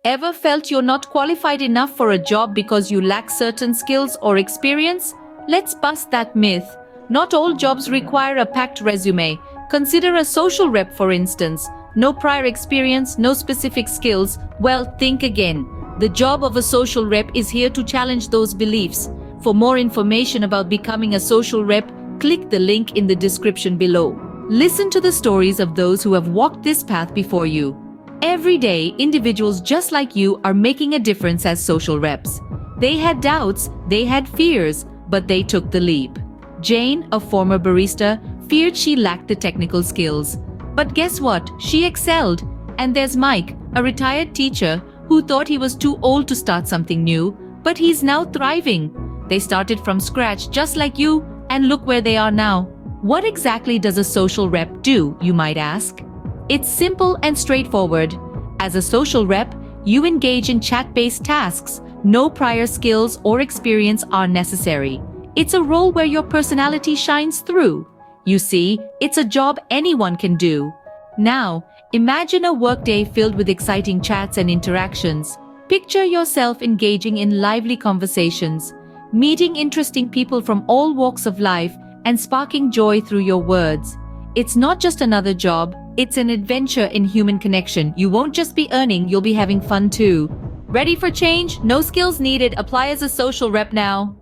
Ever felt you're not qualified enough for a job because you lack certain skills or experience? Let's bust that myth. Not all jobs require a packed resume. Consider a social rep, for instance. No prior experience, no specific skills. Well, think again. The job of a social rep is here to challenge those beliefs. For more information about becoming a social rep, click the link in the description below. Listen to the stories of those who have walked this path before you. Every day, individuals just like you are making a difference as social reps. They had doubts, they had fears, but they took the leap. Jane, a former barista, feared she lacked the technical skills. But guess what? She excelled. And there's Mike, a retired teacher who thought he was too old to start something new, but he's now thriving. They started from scratch just like you, and look where they are now. What exactly does a social rep do, you might ask? It's simple and straightforward. As a social rep, you engage in chat-based tasks. No prior skills or experience are necessary. It's a role where your personality shines through. You see, it's a job anyone can do. Now, imagine a workday filled with exciting chats and interactions. Picture yourself engaging in lively conversations, meeting interesting people from all walks of life, and sparking joy through your words. It's not just another job, it's an adventure in human connection. You won't just be earning, you'll be having fun too. Ready for change? No skills needed. Apply as a social rep now.